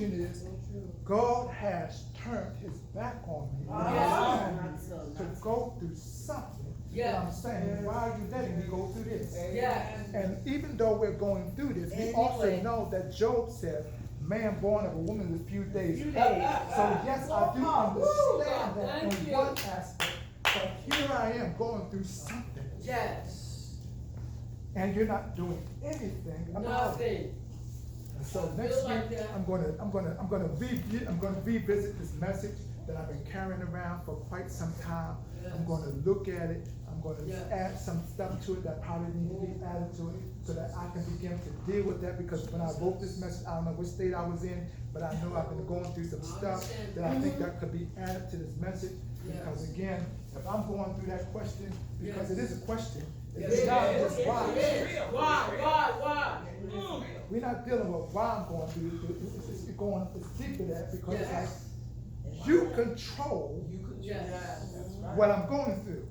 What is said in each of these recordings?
conclusion is God has turned his back on me to go through something. And I'm saying, why are you letting me go through this? And even though we're going through this, we also know that Job said, man born of a woman is a few days old. So yes, I do understand that in one aspect, but here I am going through something. And you're not doing anything about it. And so next week I'm gonna revisit this message that I've been carrying around for quite some time. I'm going to look at it. I'm going to add some stuff to it that probably needs to be added to it so that I can begin to deal with that, because when I wrote this message, I don't know which state I was in, but I know I've been going through some stuff that I think that could be added to this message. Because again, if I'm going through that question, because it is a question, it's not just why. Why? We're not dealing with why I'm going through it. It's deeper than that, because it's like, you control what I'm going through.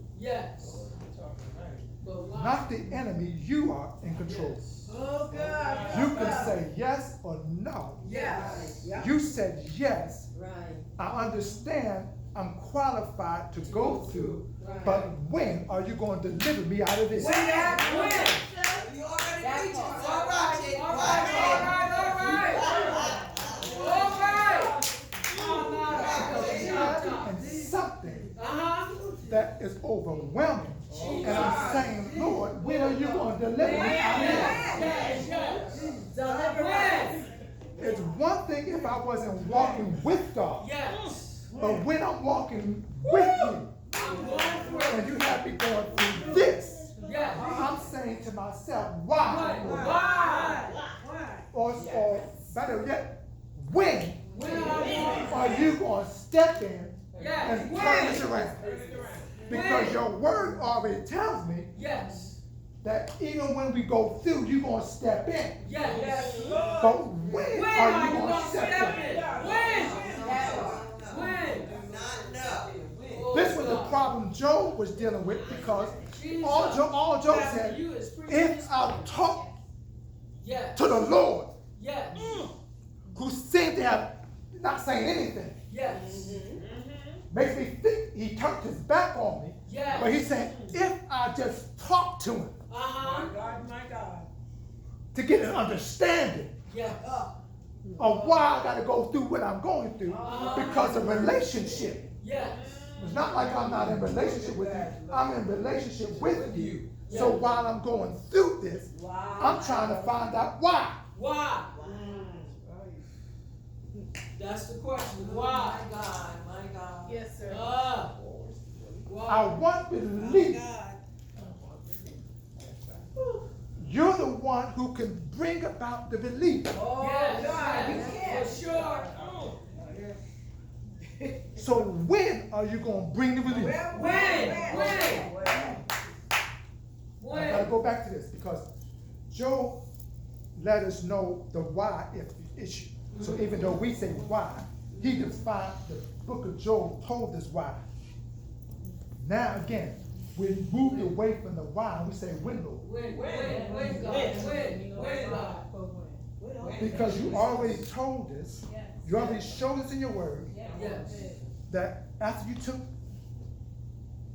Not the enemy, you are in control. Oh God. You can say yes or no. You said yes. I understand I'm qualified to go through, but when are you going to deliver me out of this? When? You already preaching. All right. And something that is overwhelming. And I'm saying, Lord, when are you going to deliver me out of this? It's one thing if I wasn't walking with God. But when I'm walking with you, and you have me going through this, I'm saying to myself, why? Or better yet, when are you going to step in and turn this around? Because your word already tells me that even when we go through, you're going to step in. But when are you going to step in? This was the problem Job was dealing with, because all Job said, if I talk to the Lord, who seemed to have not saying anything, makes me think he turned his back on me. But he said, if I just talk to him, My God. to get an understanding of why I got to go through what I'm going through, because of relationship. It's not like I'm not in relationship with you. I'm in relationship with you. So while I'm going through this, I'm trying to find out why. That's the question. Why? My God. Yes, sir. I want to believe you're the one who can bring about the belief. Oh Yes, God, you can. for sure. So when are you going to bring the relief? I got to go back to this, because Job let us know the why if the issue. So even though we say why, he defined, the book of Job told us why. Now again, we moved away from the why and we say when, Lord. When, God. Because you already told us, you already showed us in your word, that after you took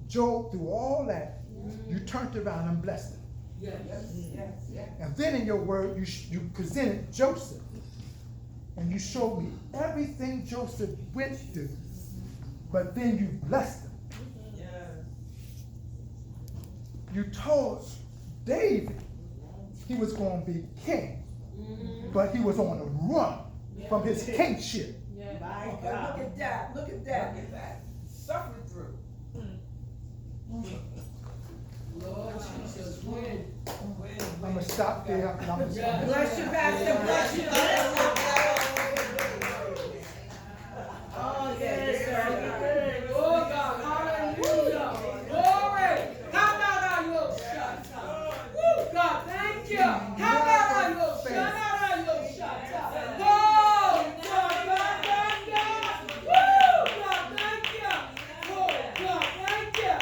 Job through all that, you turned around and blessed him. And then in your word, you presented Joseph. And you showed me everything Joseph went through, but then you blessed him. You told David he was going to be king, but he was on the run from his kingship. My God. Look at that. Suffering through. Lord Jesus, when? I'm going to stop there. Bless you, Pastor. Bless you. Oh, yes, sir. Oh, God, hallelujah. Glory. How about your shut? Woo, God, thank you. How about your shut? Oh, God, woo, God, thank you. Oh, God, thank you. Oh, God, thank you.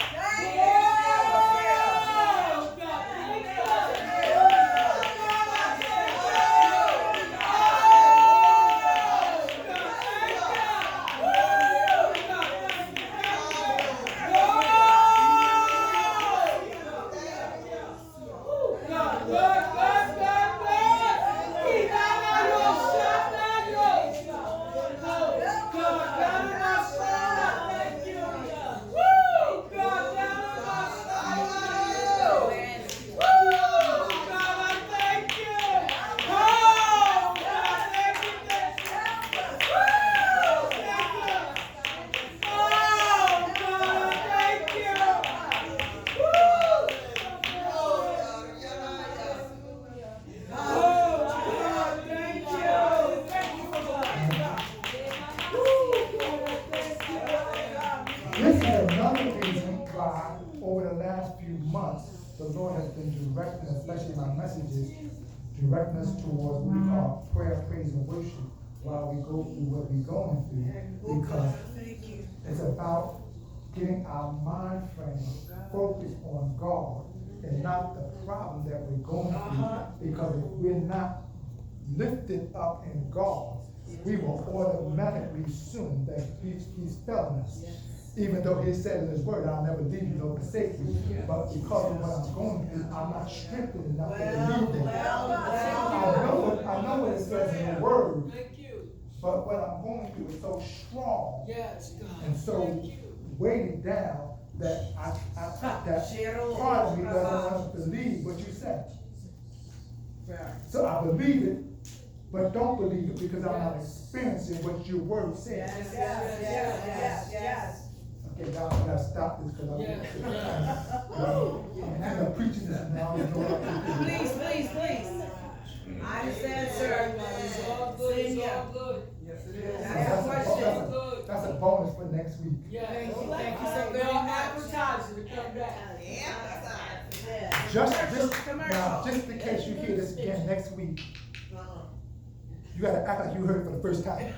months, the Lord has been directing, especially my messages, directing us towards what we call prayer, praise, and worship while we go through what we're going through. Because it's about getting our mind frame focused on God and not the problem that we're going through. Because if we're not lifted up in God, we will automatically assume that he's failing us. Even though he said in his word, I'll never leave you nor forsake you. But because of what I'm going through, I'm not strengthened enough to believe that. I know what it says in the word. But what I'm going through is so strong. And so weighted down that that part of me doesn't want to believe what you said. So I believe it, but don't believe it because I'm not experiencing what your word says. Yes. Okay, God, I gotta stop this because I'm preaching this now. Please. I understand, sir. It's all good. It's all good. Yes, it is. I have a question. That's a bonus for next week. Yeah. Thank you so very Y'all much. advertising to come back. Just in case you hear this again next week, you gotta act like you heard it for the first time.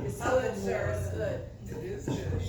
It's good, sir. It's good. It is good.